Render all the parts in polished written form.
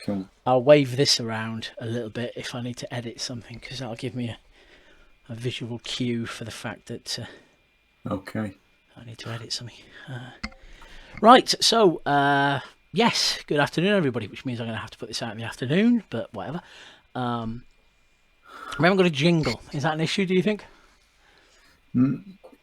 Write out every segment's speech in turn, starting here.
Cool. I'll wave this around a little bit if I need to edit something, because that'll give me a visual cue for the fact that Okay. I need to edit something. Right, so yes, good afternoon, everybody, which means I'm going to have to put this out in the afternoon, but whatever. We haven't got a jingle. Is that an issue, do you think?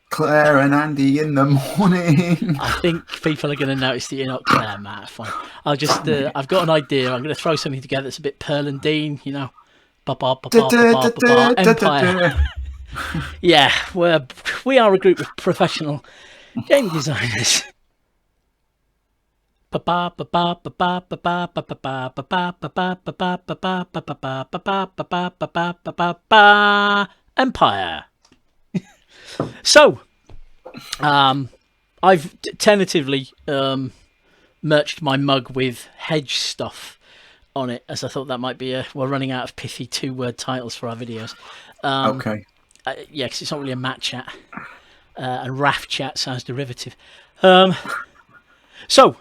Claire and Andy in the morning. I think people are going to notice that you're not Claire, Matt. Fine. I've got an idea. I'm going to throw something together that's a bit Pearl and Dean, you know. Ba ba ba ba ba ba ba ba. Empire. Yeah, we are a group of professional game designers. Empire. So, I've tentatively merched my mug with Hedge stuff on it, as I thought that might be we're running out of pithy 2-word titles for our videos. Okay. Yeah, because it's not really a mat chat, and RAF chat sounds derivative. So,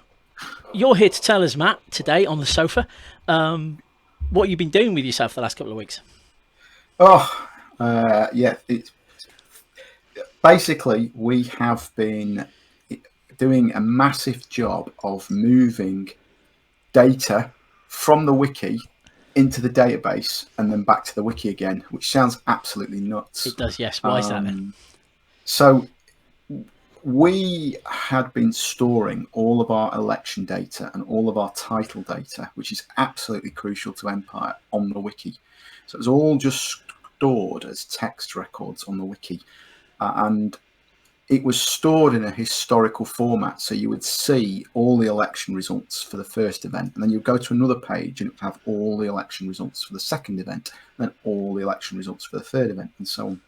you're here to tell us, Matt, today on the sofa, what you've been doing with yourself the last couple of weeks. Yeah. Basically, we have been doing a massive job of moving data from the wiki into the database and then back to the wiki again, which sounds absolutely nuts. It does, yes. Why is that then? So we had been storing all of our election data and all of our title data, which is absolutely crucial to Empire, on the wiki. So it was all just stored as text records on the wiki. And it was stored in a historical format. So you would see all the election results for the first event, and then you'd go to another page and it would have all the election results for the second event, and then all the election results for the third event, and so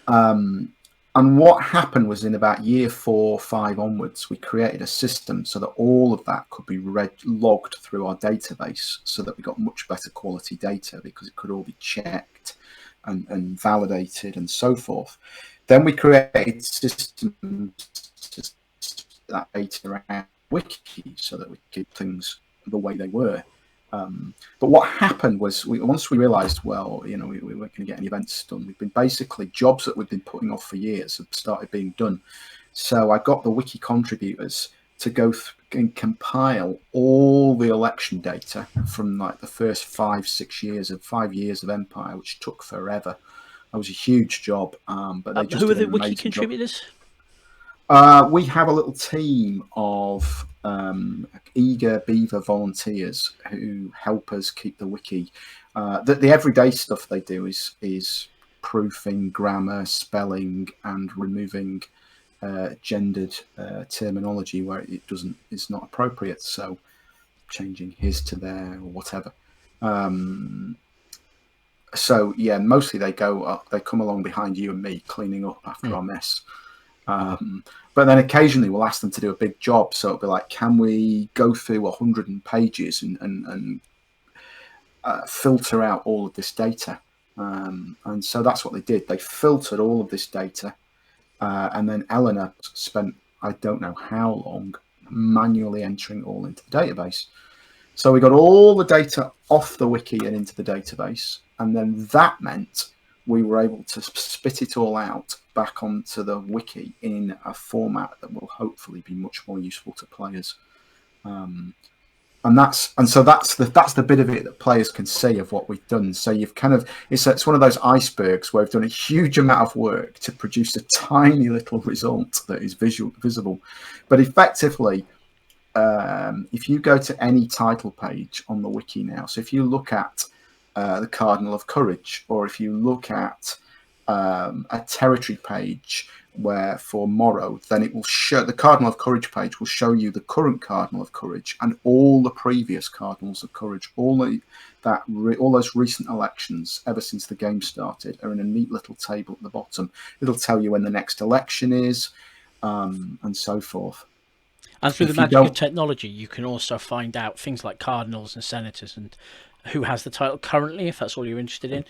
on. And what happened was, in about year 4 or 5 onwards, we created a system so that all of that could be logged through our database, so that we got much better quality data because it could all be checked and validated and so forth. Then we created systems to that data around wiki so that we keep things the way they were. But what happened was, once we realized, well, we weren't going to get any events done. We've been basically, jobs that we've been putting off for years have started being done. So I got the Wiki Contributors to go and compile all the election data from like the first 5 years of Empire, which took forever. That was a huge job, but they just who are did the an Wiki amazing Contributors? We have a little team of eager beaver volunteers who help us keep the wiki. The everyday stuff they do is proofing, grammar, spelling, and removing gendered terminology where it's not appropriate. So changing his to there or whatever. So yeah, mostly they come along behind you and me cleaning up after our mess. But then occasionally we'll ask them to do a big job. So it'll be like, can we go through 100 pages and filter out all of this data? And so that's what they did. They filtered all of this data. And then Eleanor spent, I don't know how long, manually entering it all into the database. So we got all the data off the wiki and into the database. And then that meant we were able to spit it all out back onto the wiki in a format that will hopefully be much more useful to players. So that's the bit of it that players can see of what we've done. So you've it's one of those icebergs where we've done a huge amount of work to produce a tiny little result that is visible. But effectively, if you go to any title page on the wiki now, so if you look at the Cardinal of Courage, or if you look at a territory page where for Morrow, then it will show the Cardinal of Courage page will show you the current Cardinal of Courage and all the previous Cardinals of Courage. All those recent elections ever since the game started are in a neat little table at the bottom. It'll tell you when the next election is, and so forth. And through the magic of technology, you can also find out things like cardinals and senators and who has the title currently, if that's all you're interested in.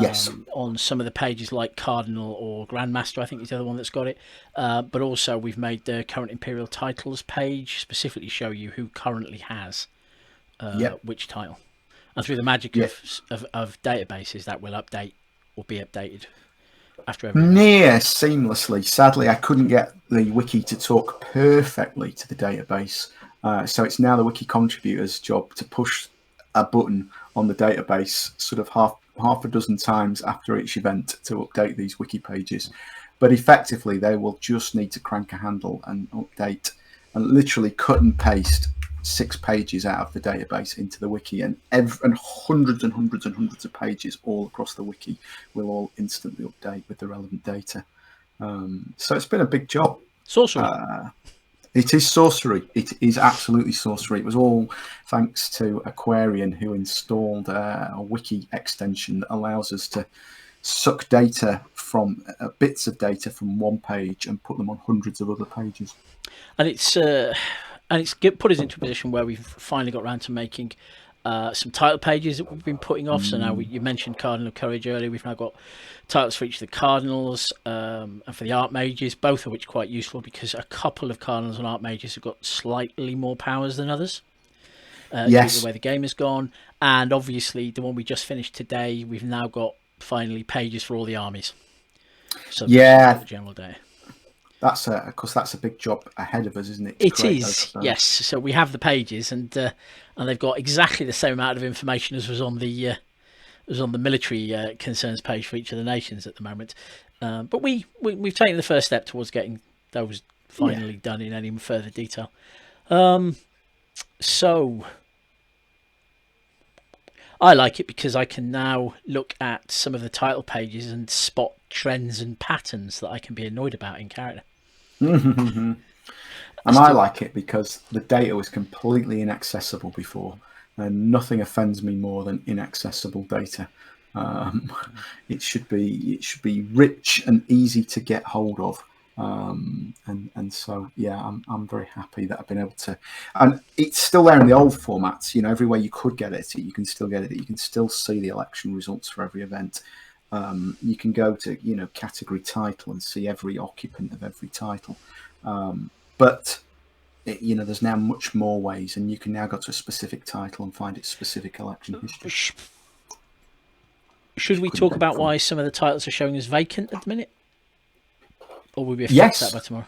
Yes. On some of the pages like Cardinal or Grandmaster, I think is the other one that's got it. But also we've made the current Imperial titles page specifically show you who currently has which title. And through the magic Yeah. of databases, that will update or be updated after every event. Near seamlessly. Sadly, I couldn't get the wiki to talk perfectly to the database. So it's now the Wiki Contributors' job to push a button on the database sort of half a dozen times after each event to update these wiki pages. But effectively, they will just need to crank a handle and update and literally cut and paste 6 pages out of the database into the wiki, and hundreds and hundreds and hundreds of pages all across the wiki will all instantly update with the relevant data. So it's been a big job. Sorcery. It is sorcery. It is absolutely sorcery. It was all thanks to Aquarian, who installed a wiki extension that allows us to suck data from bits of data from one page and put them on hundreds of other pages. And it's put us into a position where we've finally got around to making some title pages that we've been putting off. So now you mentioned Cardinal Courage earlier. We've now got titles for each of the Cardinals and for the Archmages, both of which are quite useful because a couple of Cardinals and Archmages have got slightly more powers than others. Yes. Due to the way the game has gone. And obviously, the one we just finished today, we've now got finally pages for all the armies. So yeah, the general data. Of course, that's a big job ahead of us, isn't it? It is, yes. So we have the pages, and they've got exactly the same amount of information as was on the military concerns page for each of the nations at the moment. But we've taken the first step towards getting those finally done in any further detail. So I like it because I can now look at some of the title pages and spot trends and patterns that I can be annoyed about in character. And I like it because the data was completely inaccessible before, and nothing offends me more than inaccessible data. It should be rich and easy to get hold of. And so I'm very happy that I've been able to, and it's still there in the old formats. You know, everywhere you could get it, you can still get it. You can still see the election results for every event. You can go to category title and see every occupant of every title. But there's now much more ways, and you can now go to a specific title and find its specific election history. Should we talk about why some of the titles are showing as vacant at the minute? Or will we fix that by tomorrow?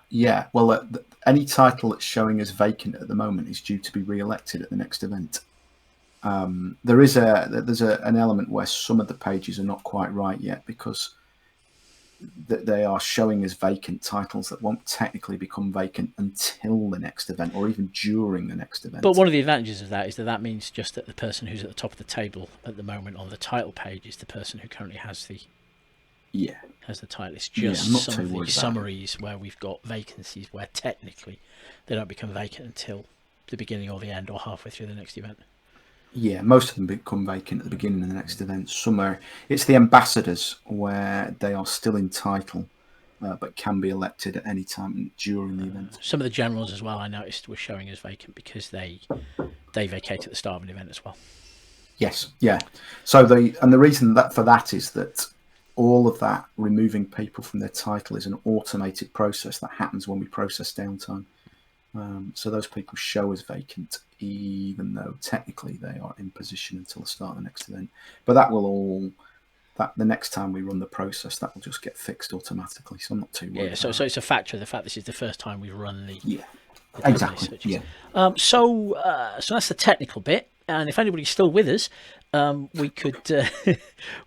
Yeah. Well, any title that's showing as vacant at the moment is due to be re-elected at the next event. There's an element where some of the pages are not quite right yet because they are showing as vacant titles that won't technically become vacant until the next event or even during the next event. But one of the advantages of that is that means just that the person who's at the top of the table at the moment on the title page is the person who currently has the title. It's just some of the summaries where we've got vacancies where technically they don't become vacant until the beginning or the end or halfway through the next event. Yeah, most of them become vacant at the beginning of the next event. It's the ambassadors where they are still in title, but can be elected at any time during the event. Some of the generals as well, I noticed, were showing as vacant because they vacate at the start of an event as well. Yes, yeah. So the reason for that is that all of that removing people from their title is an automated process that happens when we process downtime. So those people show as vacant, even though technically they are in position until the start of the next event. But the next time we run the process, that will just get fixed automatically. So I'm not too worried. So it's a factor of the fact this is the first time we've run the exactly. Yeah. So that's the technical bit. And if anybody's still with us, we could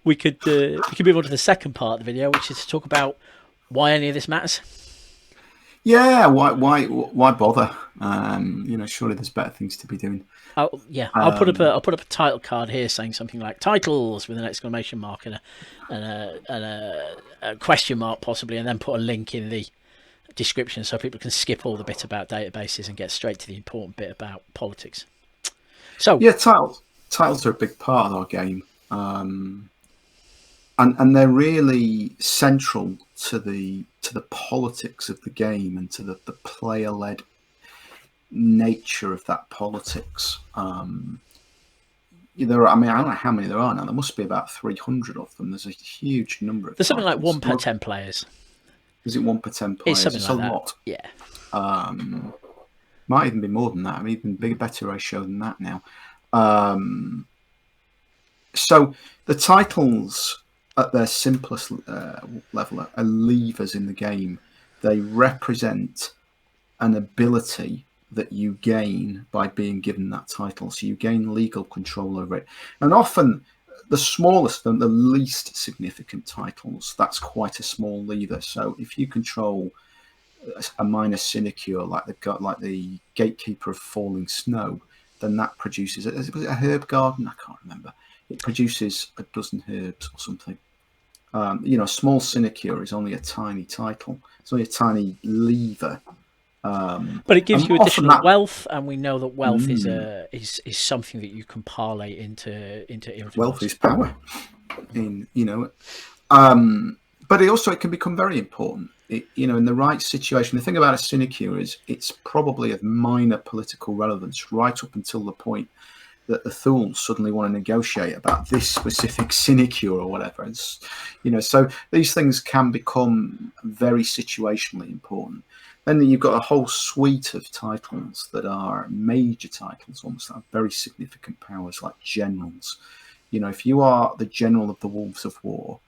move on to the second part of the video, which is to talk about why any of this matters. Yeah, why bother? Surely there's better things to be doing. I'll put up a title card here saying something like titles with an exclamation mark and a question mark possibly, and then put a link in the description so people can skip all the bit about databases and get straight to the important bit about politics. So yeah, titles are a big part of our game, and they're really central to the politics of the game and to the player-led nature of that politics. I don't know how many there are now. There must be about 300 of them. There's a huge number of. There's something like 1 per 10 players. Is it 1 per 10 players? It's something like that. Lot. Yeah. Might even be more than that. I mean, even bigger, better ratio than that now. So the titles at their simplest level are levers in the game. They represent an ability that you gain by being given that title. So you gain legal control over it. And often the smallest and the least significant titles, that's quite a small lever. So if you control a minor sinecure like the gatekeeper of falling snow, then that produces, was it a herb garden? I can't remember. It produces a dozen herbs or something. A small sinecure is only a tiny title. It's only a tiny lever. But it gives you additional wealth, and we know that wealth is something that you can parlay into influence. Wealth is power. But it can become very important. In the right situation. The thing about a sinecure is it's probably of minor political relevance right up until the point that the Thule suddenly want to negotiate about this specific sinecure or whatever. So these things can become very situationally important. Then you've got a whole suite of titles that are major titles, almost have very significant powers, like generals. If you are the general of the Wolves of War,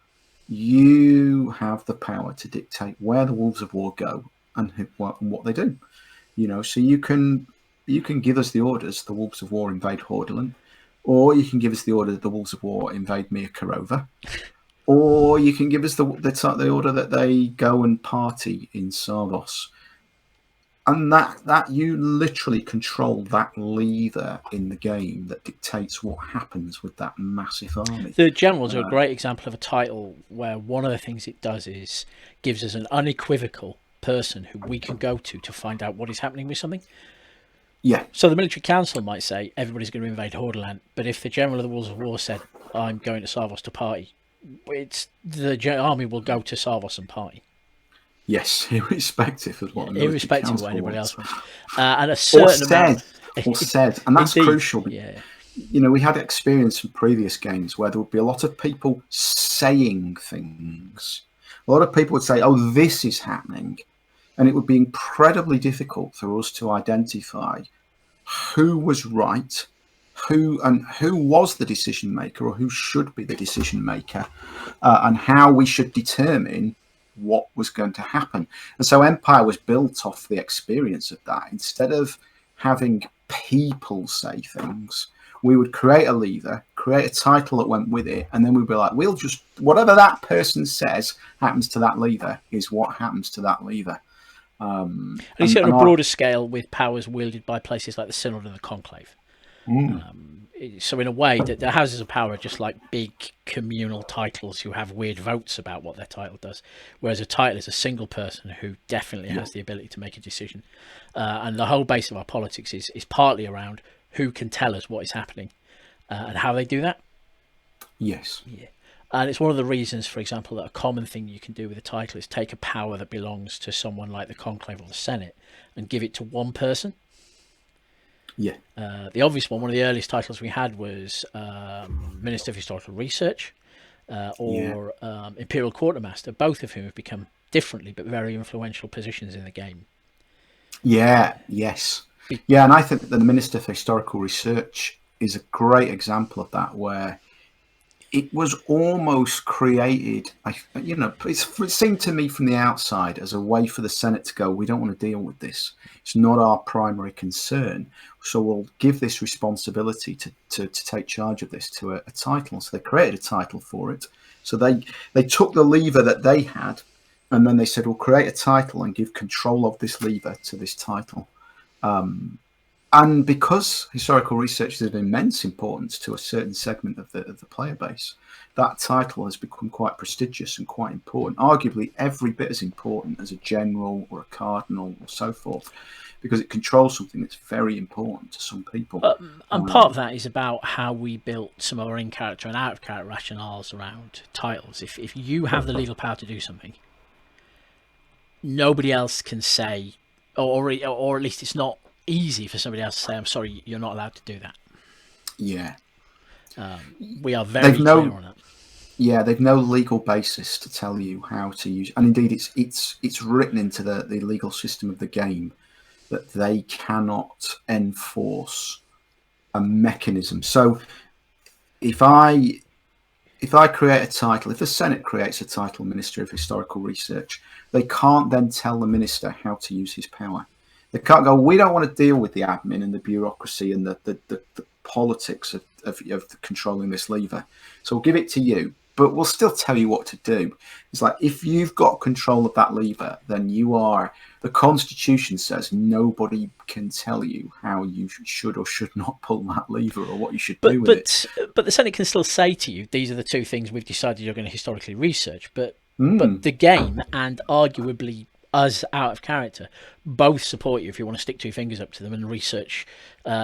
you have the power to dictate where the Wolves of War go and what they do. So you can give us the orders, the Wolves of War invade Hordaland, or you can give us the order that the Wolves of War invade Mir Karova, or you can give us the order that they go and party in Sarvos. And that you literally control that lever in the game that dictates what happens with that massive army. The generals are a great example of a title where one of the things it does is gives us an unequivocal person who we can go to find out what is happening with something. Yeah. So the military council might say everybody's going to invade Hordaland, but if the general of the Wolves of War said, "I'm going to Sarvos to party," it's the army will go to Sarvos and party. Yes, irrespective of what irrespective of what anybody else wants. And a certain amount... and that's Indeed. crucial. Yeah. We had experience from previous games where there would be a lot of people saying things. A lot of people would say, "Oh, this is happening," and it would be incredibly difficult for us to identify who was right, who was the decision maker, or who should be the decision maker, and how we should determine what was going to happen. And so Empire was built off the experience of that. Instead of having people say things, we would create a lever, create a title that went with it, and then we'd be like, we'll just, whatever that person says happens to that lever is what happens to that lever. And you see it on a broader scale with powers wielded by places like the Synod and the Conclave. So in a way, the Houses of Power are just like big communal titles who have weird votes about what their title does, whereas a title is a single person who definitely has the ability to make a decision. And the whole base of our politics is partly around who can tell us what is happening and how they do that. Yes. Yeah. And it's one of the reasons, for example, that a common thing you can do with a title is take a power that belongs to someone like the Conclave or the Senate and give it to one person. Yeah. The obvious one of the earliest titles we had was Minister of Historical Research or Imperial Quartermaster, both of whom have become differently but very influential positions in the game. Yeah, yes. Yeah, and I think that the Minister for Historical Research is a great example of that, where it was almost created, it seemed to me from the outside as a way for the Senate to go, we don't want to deal with this. It's not our primary concern. So we'll give this responsibility to take charge of this to a title. So they created a title for it. So they took the lever that they had, and then they said, we'll create a title and give control of this lever to this title. And because historical research is of immense importance to a certain segment of the player base, that title has become quite prestigious and quite important, arguably every bit as important as a general or a cardinal or so forth, because it controls something that's very important to some people. And part of that is about how we built some of our in-character and out-of-character rationales around titles. If you have the legal power to do something, nobody else can say, or at least it's not easy for somebody else to say, I'm sorry, you're not allowed to do that. Yeah. We are very clear on that. Yeah, they've no legal basis to tell you how to use, and indeed it's written into the legal system of the game that they cannot enforce a mechanism. So if I create a title, if the Senate creates a title, Minister of Historical Research, they can't then tell the minister how to use his power. They can't go, we don't want to deal with the admin and the bureaucracy and the politics of controlling this lever. So we'll give it to you, but we'll still tell you what to do. It's like, if you've got control of that lever, then the Constitution says nobody can tell you how you should or should not pull that lever or what you should do with it. But the Senate can still say to you, these are the two things we've decided you're going to historically research. But the game and arguably us out of character both support you if you want to stick two fingers up to them and research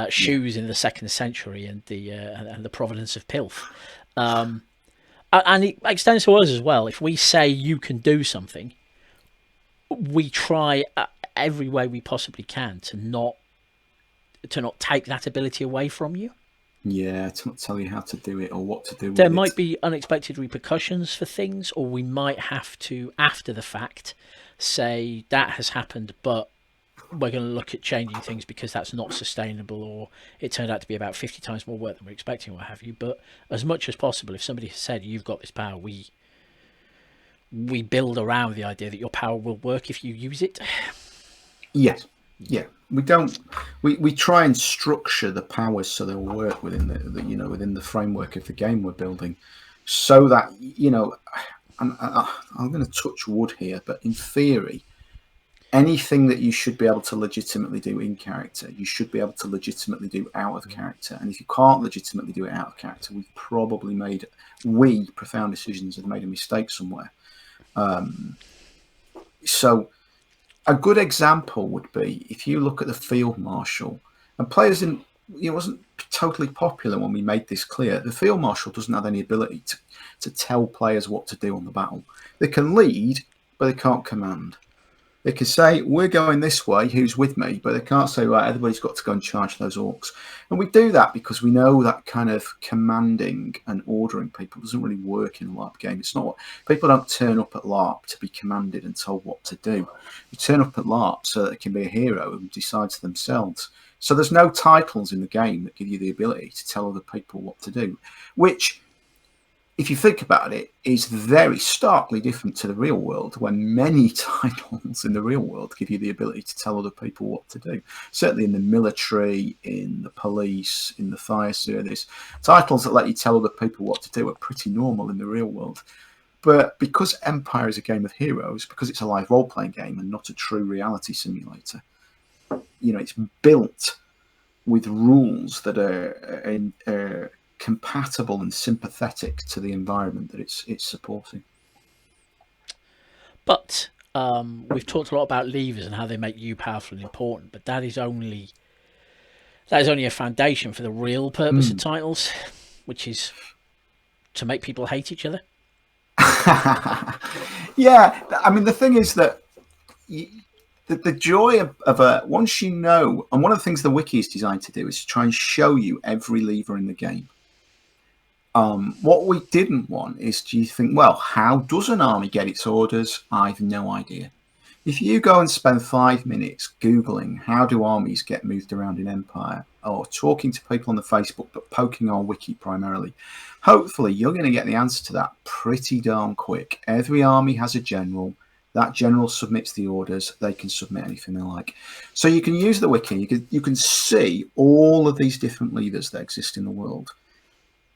shoes in the 2nd century and the provenance of pilf. And it extends to us as well. If we say you can do something, we try every way we possibly can to not take that ability away from you. Yeah, to not tell you how to do it or what to do with it. There might be unexpected repercussions for things, or we might have to, after the fact, say that has happened, but we're going to look at changing things because that's not sustainable, or it turned out to be about 50 times more work than we're expecting, what have you. But as much as possible, if somebody has said, you've got this power, we build around the idea that your power will work if you use it. Yes. Yeah. We try and structure the powers so they'll work within within the framework of the game we're building, so that, I'm going to touch wood here, but in theory, anything that you should be able to legitimately do in character, you should be able to legitimately do out of character. And if you can't legitimately do it out of character, profound decisions, have made a mistake somewhere. So a good example would be if you look at the field marshal, and players it wasn't totally popular when we made this clear. The field marshal doesn't have any ability to tell players what to do on the battle. They can lead, but they can't command. They can say, we're going this way, who's with me? But they can't say, right, everybody's got to go and charge those orcs. And we do that because we know that kind of commanding and ordering people doesn't really work in a LARP game. It's not people don't turn up at LARP to be commanded and told what to do. You turn up at LARP so that they can be a hero who decides themselves. So there's no titles in the game that give you the ability to tell other people what to do, which, if you think about it, is very starkly different to the real world, when many titles in the real world give you the ability to tell other people what to do. Certainly in the military, in the police, in the fire service, titles that let you tell other people what to do are pretty normal in the real world. But because Empire is a game of heroes, because it's a live role-playing game and not a true reality simulator, it's built with rules that are compatible and sympathetic to the environment that it's supporting. But we've talked a lot about levers and how they make you powerful and important, but that is only a foundation for the real purpose of titles, which is to make people hate each other. Yeah, I mean, the thing is that the joy of once you know, and one of the things the wiki is designed to do is to try and show you every lever in the game. What we didn't want is to think, well, how does an army get its orders? I've no idea. If you go and spend 5 minutes Googling how do armies get moved around in Empire, or talking to people on the Facebook, but poking our wiki primarily, hopefully you're going to get the answer to that pretty darn quick. Every army has a general. That general submits the orders. They can submit anything they like. So you can use the wiki. You can see all of these different levers that exist in the world.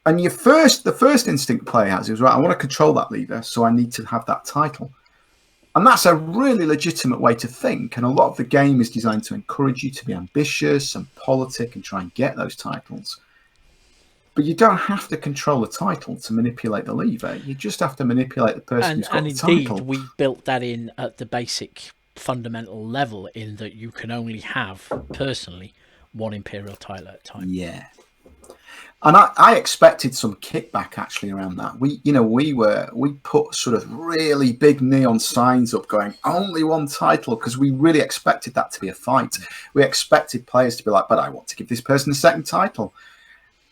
And the first instinct the player has is, right, I want to control that lever, so I need to have that title. And that's a really legitimate way to think. And a lot of the game is designed to encourage you to be ambitious and politic and try and get those titles. But you don't have to control the title to manipulate the lever. You just have to manipulate the person who's got the title. And indeed, we built that in at the basic fundamental level, in that you can only have, personally, one Imperial title at a time. Yeah. And I expected some kickback actually around that. We put sort of really big neon signs up going only one title, because we really expected that to be a fight. We expected players to be like, but I want to give this person a second title.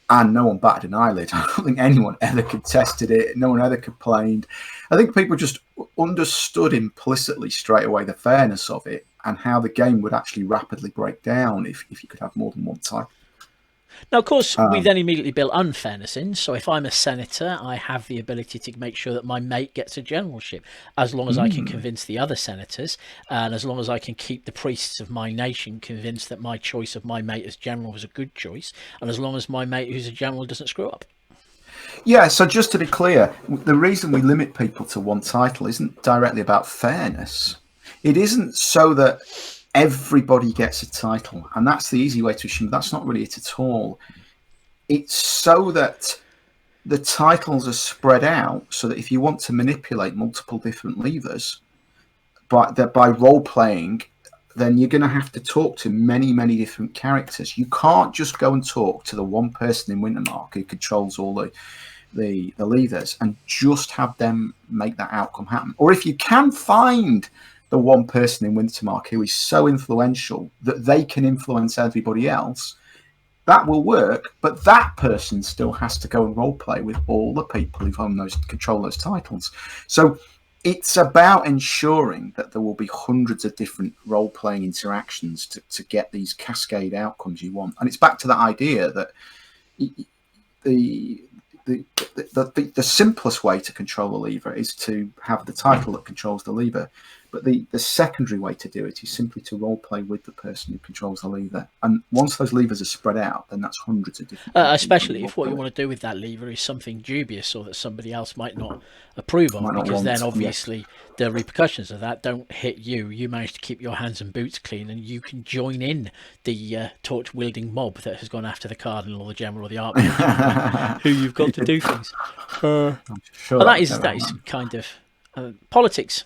And no one batted an eyelid. I don't think anyone ever contested it. No one ever complained. I think people just understood implicitly straight away the fairness of it. and how the game would actually rapidly break down if you could have more than one title. Now, of course, we then immediately built unfairness in. So if I'm a senator, I have the ability to make sure that my mate gets a generalship, as long as I can convince the other senators, and as long as I can keep the priests of my nation convinced that my choice of my mate as general was a good choice, and as long as my mate who's a general doesn't screw up. Yeah, so just to be clear, the reason we limit people to one title isn't directly about fairness. It isn't so that everybody gets a title, and that's the easy way to assume. That's not really it at all. It's so that the titles are spread out, so that if you want to manipulate multiple different levers by role playing, then you're going to have to talk to many, many different characters. You can't just go and talk to the one person in Wintermark who controls all the levers and just have them make that outcome happen. Or if you can find the one person in Wintermark who is so influential that they can influence everybody else, that will work, but that person still has to go and role play with all the people who control those titles. So it's about ensuring that there will be hundreds of different role playing interactions to get these cascade outcomes you want. And it's back to that idea that the simplest way to control a lever is to have the title that controls the lever. But the secondary way to do it is simply to role play with the person who controls the lever. And once those levers are spread out, then that's hundreds of different. Especially if what you want to do with that lever is something dubious or that somebody else might not approve of, because then obviously the repercussions of that don't hit you. You manage to keep your hands and boots clean, and you can join in the torch wielding mob that has gone after the cardinal or the general or the archbishop, who you've got to do things. Sure and that is kind of politics.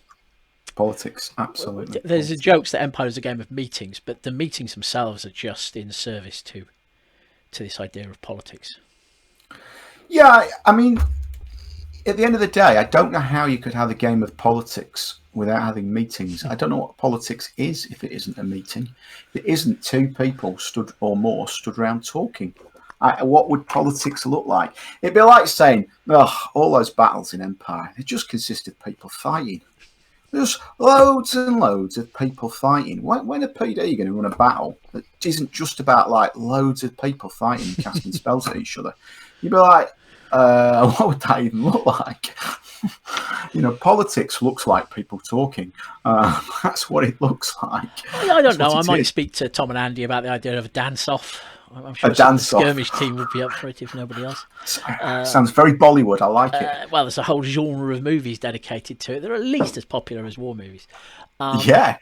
Politics, absolutely. There's a joke that Empire is a game of meetings, but the meetings themselves are just in service to this idea of politics. Yeah, I mean, at the end of the day, I don't know how you could have a game of politics without having meetings. I don't know what politics is if it isn't a meeting. If it isn't two people stood around talking. What would politics look like? It'd be like saying, all those battles in Empire, they just consist of people fighting. There's loads and loads of people fighting. When are PD going to run a battle that isn't just about like loads of people fighting and casting spells at each other? You'd be like, what would that even look like? Politics looks like people talking. That's what it looks like. I don't know. I might speak to Tom and Andy about the idea of a dance-off. I'm sure the skirmish team would be up for it if nobody else. Sounds very Bollywood. I like it. Well, there's a whole genre of movies dedicated to it. They're at least as popular as war movies. Yeah.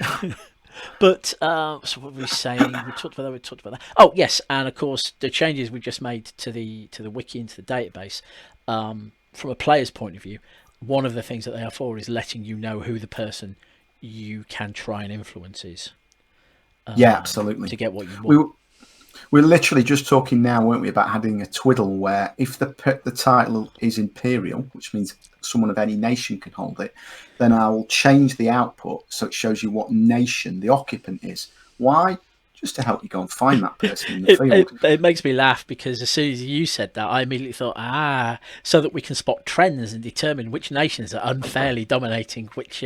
But so what were we saying? We talked about that. Oh yes, and of course the changes we just made to the wiki and to the database. From a player's point of view, one of the things that they are for is letting you know who the person you can try and influence is. Yeah, absolutely. To get what you want. We're literally just talking now, weren't we, about having a twiddle where if the title is imperial, which means someone of any nation can hold it, then I will change the output so it shows you what nation the occupant is. Why? Just to help you go and find that person in the field. It makes me laugh because as soon as you said that, I immediately thought, so that we can spot trends and determine which nations are unfairly dominating which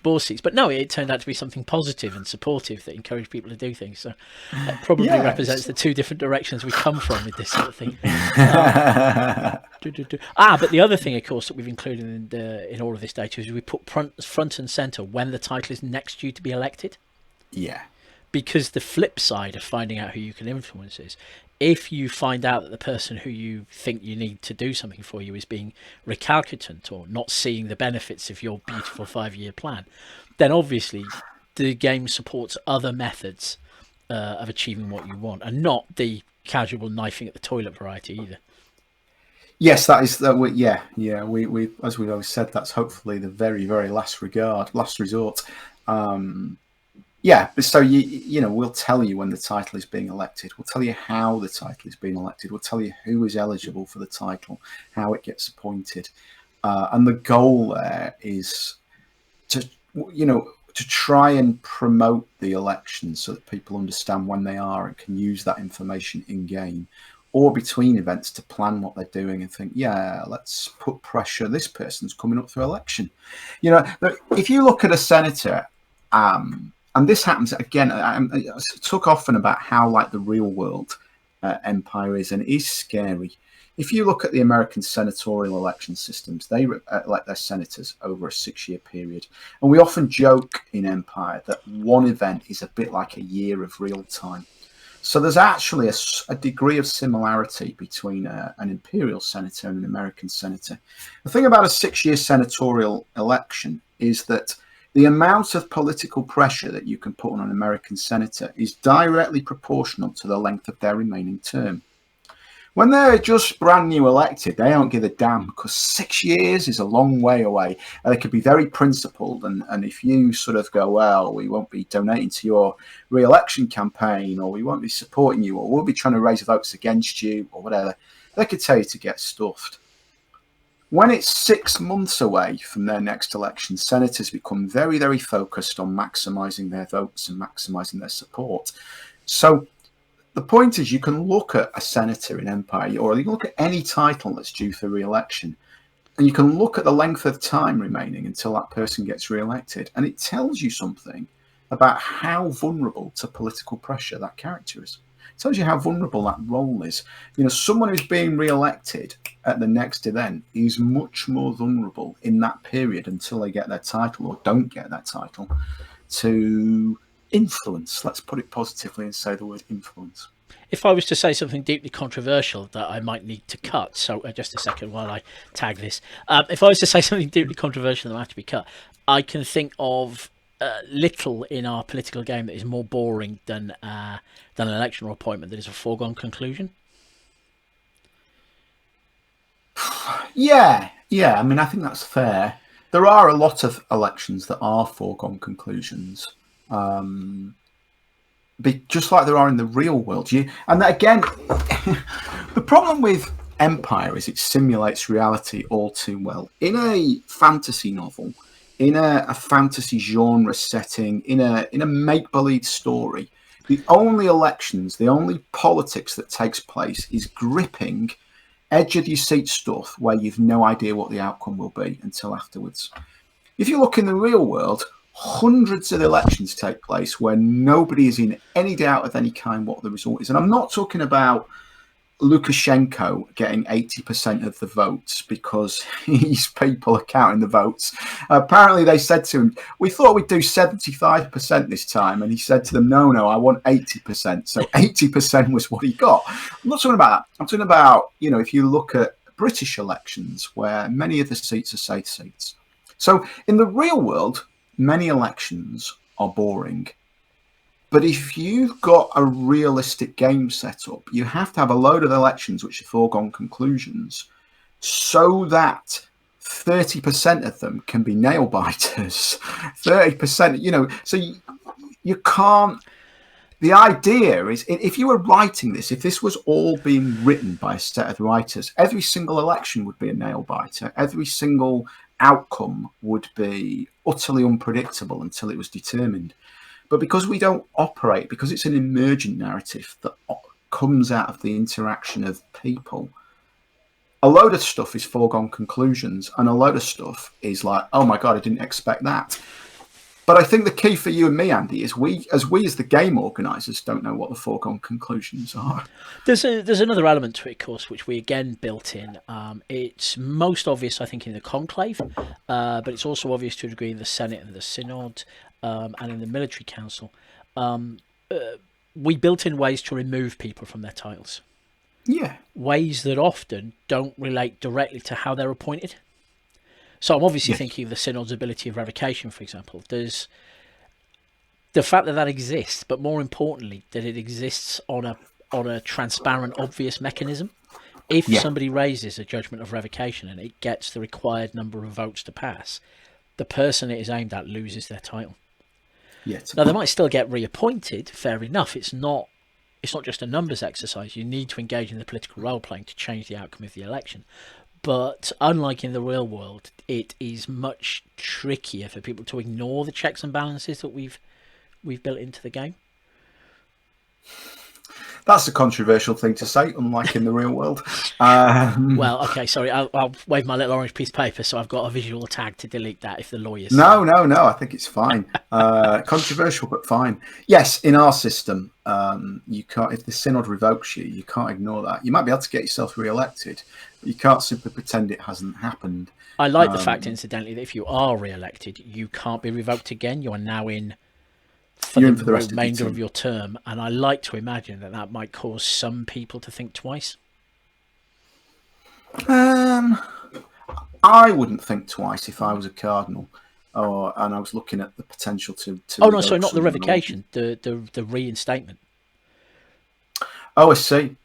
board seats. But no, it turned out to be something positive and supportive that encouraged people to do things. So it probably represents the two different directions we come from with this sort of thing. But the other thing, of course, that we've included in all of this data is we put front and centre when the title is next due to be elected. Yeah. Because the flip side of finding out who you can influence is, if you find out that the person who you think you need to do something for you is being recalcitrant or not seeing the benefits of your beautiful 5-year plan, then obviously the game supports other methods of achieving what you want, and not the casual knifing at the toilet variety either. Yes, that is that. We as we've always said, that's hopefully the very, very last resort. Yeah, so we'll tell you when the title is being elected. We'll tell you how the title is being elected. We'll tell you who is eligible for the title, how it gets appointed, and the goal there is to try and promote the election so that people understand when they are and can use that information in game or between events to plan what they're doing and think, let's put pressure. This person's coming up for election. If you look at a senator. and this happens again. I talk often about how like the real world empire is, and it is scary. If you look at the American senatorial election systems, they elect their senators over a 6-year period. And we often joke in Empire that one event is a bit like a year of real time. So there's actually a degree of similarity between an imperial senator and an American senator. The thing about a 6-year senatorial election is that the amount of political pressure that you can put on an American senator is directly proportional to the length of their remaining term. When they're just brand new elected, they don't give a damn because 6 years is a long way away. And they could be very principled. And if you sort of go, well, we won't be donating to your re-election campaign, or we won't be supporting you, or we'll be trying to raise votes against you, or whatever, they could tell you to get stuffed. When it's 6 months away from their next election, senators become very, very focused on maximising their votes and maximising their support. So the point is, you can look at a senator in Empire, or you can look at any title that's due for re-election, and you can look at the length of time remaining until that person gets re-elected, and it tells you something about how vulnerable to political pressure that character is. It tells you how vulnerable that role is. Someone who's being re-elected at the next event is much more vulnerable in that period until they get their title or don't get that title to influence. Let's put it positively and say the word influence. If I was to say something deeply controversial that I might need to cut, so just a second while I tag this. If I was to say something deeply controversial that might have to be cut, I can think of little in our political game that is more boring than an election or appointment that is a foregone conclusion. Yeah. I mean, I think that's fair. There are a lot of elections that are foregone conclusions. Just like there are in the real world. And again, the problem with Empire is it simulates reality all too well. In a fantasy novel, in a fantasy genre setting, in a make-believe story, the only elections, the only politics that takes place is gripping, edge-of-your-seat stuff where you've no idea what the outcome will be until afterwards. If you look in the real world, hundreds of elections take place where nobody is in any doubt of any kind what the result is. And I'm not talking about Lukashenko getting 80% of the votes because his people are counting the votes. Apparently they said to him, we thought we'd do 75% this time. And he said to them, no, I want 80%. So 80% was what he got. I'm not talking about that. I'm talking about, if you look at British elections where many of the seats are safe seats. So in the real world, many elections are boring. But if you've got a realistic game set up, you have to have a load of elections which are foregone conclusions so that 30% of them can be nail biters. 30%, so you can't. The idea is, if you were writing this, if this was all being written by a set of writers, every single election would be a nail biter. Every single outcome would be utterly unpredictable until it was determined. But because we don't operate, because it's an emergent narrative that comes out of the interaction of people, a load of stuff is foregone conclusions, and a load of stuff is like, oh my God, I didn't expect that. But I think the key for you and me, Andy, is we as the game organisers don't know what the foregone conclusions are. There's another element to it, of course, which we again built in. It's most obvious, I think, in the conclave, but it's also obvious to a degree in the Senate and the Synod, and in the military council. We built in ways to remove people from their titles. Yeah. Ways that often don't relate directly to how they're appointed. So I'm obviously thinking of the Synod's ability of revocation, for example. There's the fact that exists, but more importantly, that it exists on a transparent, obvious mechanism. If somebody raises a judgment of revocation and it gets the required number of votes to pass, the person it is aimed at loses their title. Now, they might still get reappointed, fair enough. It's not just a numbers exercise. You need to engage in the political role-playing to change the outcome of the election. But unlike in the real world, it is much trickier for people to ignore the checks and balances that we've built into the game. That's a controversial thing to say, unlike in the real world. Well, okay, sorry, I'll wave my little orange piece of paper, so I've got a visual tag to delete that if the lawyers. No, I think it's fine. Controversial, but fine. Yes, in our system, you can't. If the synod revokes you, you can't ignore that. You might be able to get yourself re-elected, but you can't simply pretend it hasn't happened. I like the fact, incidentally, that if you are re-elected, you can't be revoked again. You are now in for the remainder of your term, and I like to imagine that might cause some people to think twice. I wouldn't think twice if I was a cardinal, and I was looking at the potential to. Oh no, sorry, not the revocation, the reinstatement. Oh, I see.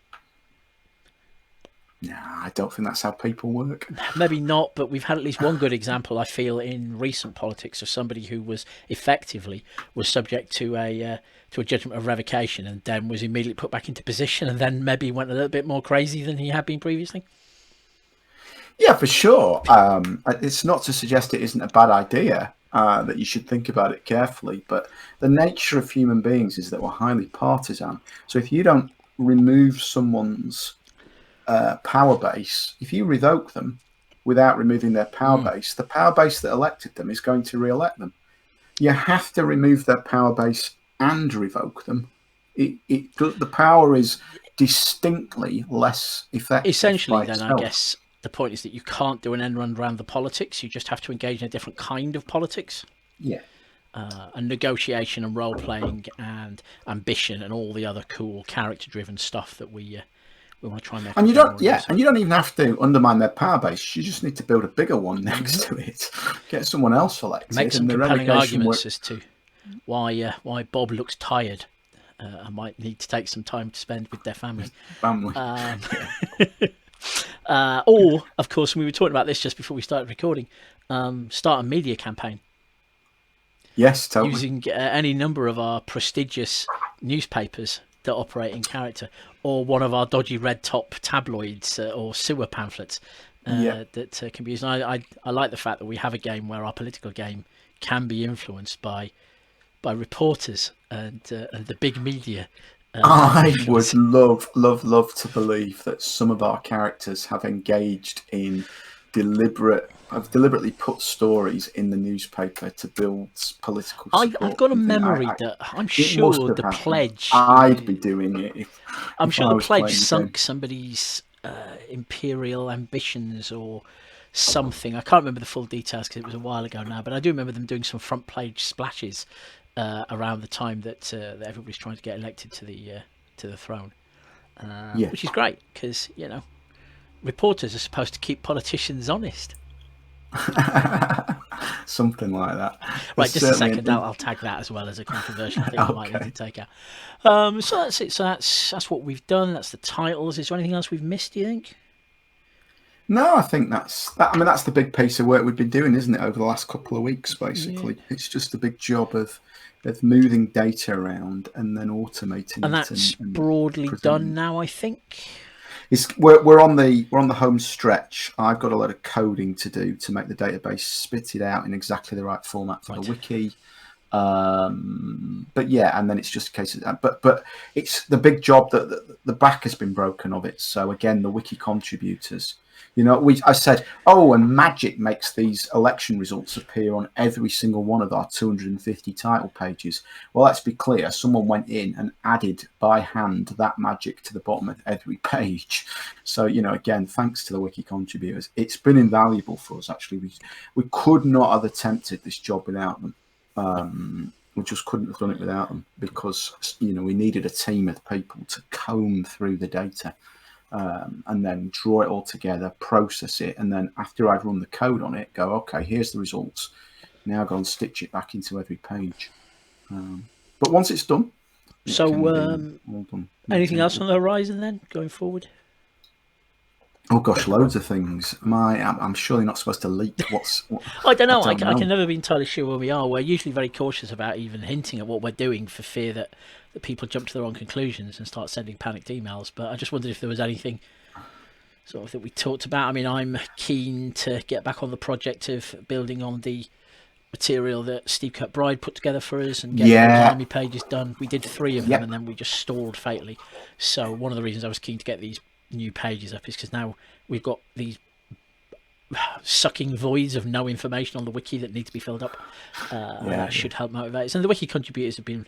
No, I don't think that's how people work. Maybe not, but we've had at least one good example, I feel, in recent politics of somebody who was subject to a judgment of revocation and then was immediately put back into position and then maybe went a little bit more crazy than he had been previously. Yeah, for sure. It's not to suggest it isn't a bad idea, that you should think about it carefully, but the nature of human beings is that we're highly partisan. So if you don't remove someone's power base, if you revoke them without removing their power base, the power base that elected them is going to re-elect them. You have to remove their power base and revoke them. The power is distinctly less effective. Essentially, then, I guess the point is that you can't do an end run around the politics. You just have to engage in a different kind of politics. Yeah. And negotiation and role playing and ambition and all the other cool character driven stuff that we want to try and make. And you don't, and you don't even have to undermine their power base. You just need to build a bigger one next to it. Get someone else elected. Make some compelling arguments as to why Bob looks tired. I might need to take some time to spend with their family. Or, of course, we were talking about this just before we started recording, start a media campaign. Yes, totally. Using any number of our prestigious newspapers that operate in character, or one of our dodgy red top tabloids or sewer pamphlets that can be used. And I like the fact that we have a game where our political game can be influenced by reporters and the big media. I would love to believe that some of our characters have engaged in deliberately put stories in the newspaper to build political support. I've got a memory that I'm sure the pledge. I'd be doing it. I'm sure the pledge sunk somebody's imperial ambitions or something. I can't remember the full details because it was a while ago now, but I do remember them doing some front page splashes around the time that everybody's trying to get elected to the throne, which is great because reporters are supposed to keep politicians honest. Something like that. Right, just a second. I'll tag that as well as a controversial thing I might need to take out. So that's it. So that's what we've done. That's the titles. Is there anything else we've missed, do you think? No, I think that's the big piece of work we've been doing, isn't it, over the last couple of weeks, basically. Yeah. It's just a big job of moving data around and then automating it. And that's broadly done now, I think. We're on the home stretch. I've got a lot of coding to do to make the database spit it out in exactly the right format for the wiki. But yeah, and then it's just a case of that. But it's the big job that the back has been broken of it. So again, the Wiki Contributors. I said, and magic makes these election results appear on every single one of our 250 title pages. Well, let's be clear. Someone went in and added by hand that magic to the bottom of every page. So, again, thanks to the Wiki Contributors. It's been invaluable for us, actually. We could not have attempted this job without them. We just couldn't have done it without them because, we needed a team of people to comb through the data. And then draw it all together, process it, and then after I've run the code on it, go, okay, here's the results. Now go and stitch it back into every page. But once it's done, anything else on the horizon then, going forward? Oh gosh, loads of things. I'm surely not supposed to leak what's. I don't know. I can never be entirely sure where we are. We're usually very cautious about even hinting at what we're doing for fear that people jump to the wrong conclusions and start sending panicked emails. But I just wondered if there was anything sort of that we talked about. I mean, I'm keen to get back on the project of building on the material that Steve Kirkbride put together for us and getting those army pages done. We did 3 of them and then we just stalled fatally. So one of the reasons I was keen to get these new pages up is because now we've got these sucking voids of no information on the wiki that need to be filled up. That should help motivate us. And the wiki contributors have been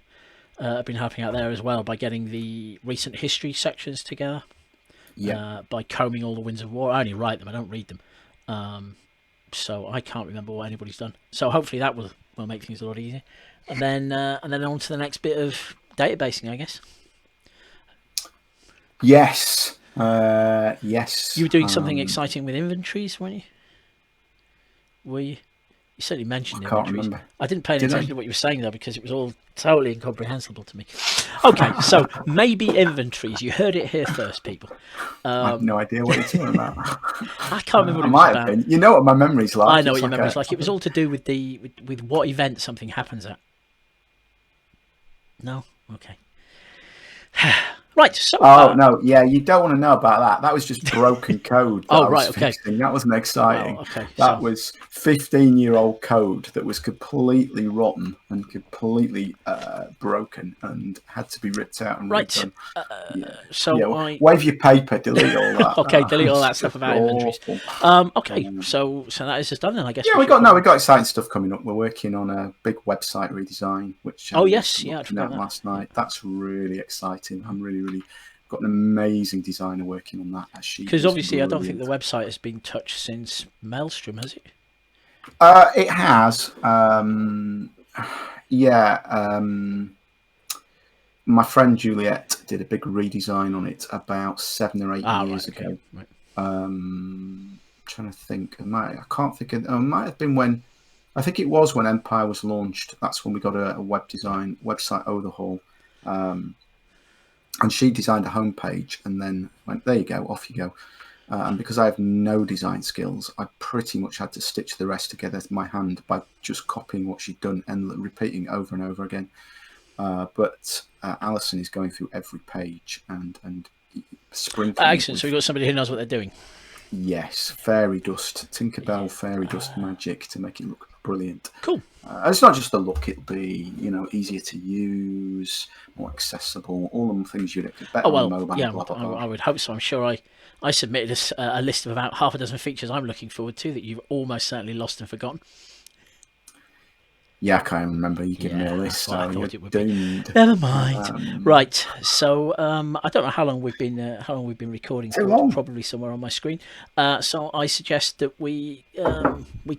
helping out there as well by getting the recent history sections together. By combing all the Winds of War. I only write them, I don't read them. So I can't remember what anybody's done. So hopefully that will make things a lot easier. And then on to the next bit of databasing, I guess. Yes. Yes. You were doing something exciting with inventories, weren't you? Were you? You certainly mentioned inventories. Remember. I didn't pay any attention to what you were saying though, because it was all totally incomprehensible to me. Okay, so maybe inventories. You heard it here first, people. I have no idea what you're talking about. I can't remember what it was about. Been. You know what my memory's like. I know what your memory's like. It was all to do with with what event something happens at. No? Okay. Right, so... no, yeah, you don't want to know about that. That was just broken code. Fixing. That wasn't exciting. That was 15-year-old code that was completely rotten and completely broken and had to be ripped out and redone. Wave your paper, delete all that. Okay, delete all that stuff about inventories. Okay, so that is just done then, I guess. Yeah, we got exciting stuff coming up. We're working on a big website redesign, which I forgot that last night. That's really exciting. I'm really got an amazing designer working on that. Because obviously, I don't think the website has been touched since Maelstrom, has it? It has. My friend Juliet did a big redesign on it about 7 or 8 years ago. Right. I'm trying to think. I can't think. It might have been when. I think it was when Empire was launched. That's when we got a website overhaul. And she designed a homepage and then went, there you go, off you go. And because I have no design skills, I pretty much had to stitch the rest together with my hand by just copying what she'd done and repeating over and over again. But Alison is going through every page and sprinkling. Excellent. So we've got somebody who knows what they're doing. Yes, fairy dust, Tinkerbell fairy dust magic to make it look brilliant. Cool. It's not just the look; it'll be easier to use, more accessible, all the things you'd expect. Better on mobile. Yeah, blah, blah, blah. I would hope so. I'm sure I submitted a list of about half a dozen features I'm looking forward to that you've almost certainly lost and forgotten. Yeah, I can't remember you giving me a list, so you're doomed. Never mind. Right, so I don't know how long we've been recording. Probably somewhere on my screen. So I suggest that we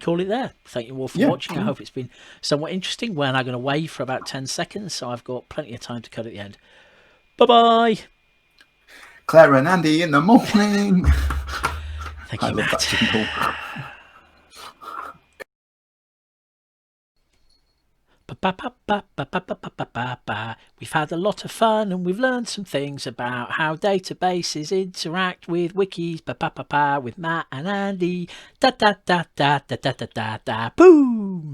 call it there. Thank you all for watching. Cool. I hope it's been somewhat interesting. We're now going to wave for about 10 seconds, so I've got plenty of time to cut at the end. Bye bye. Claire and Andy in the morning. Thank you, Matt. That We've had a lot of fun and we've learned some things about how databases interact with wikis with Matt and Andy. Da da da da da da da da da. Boom.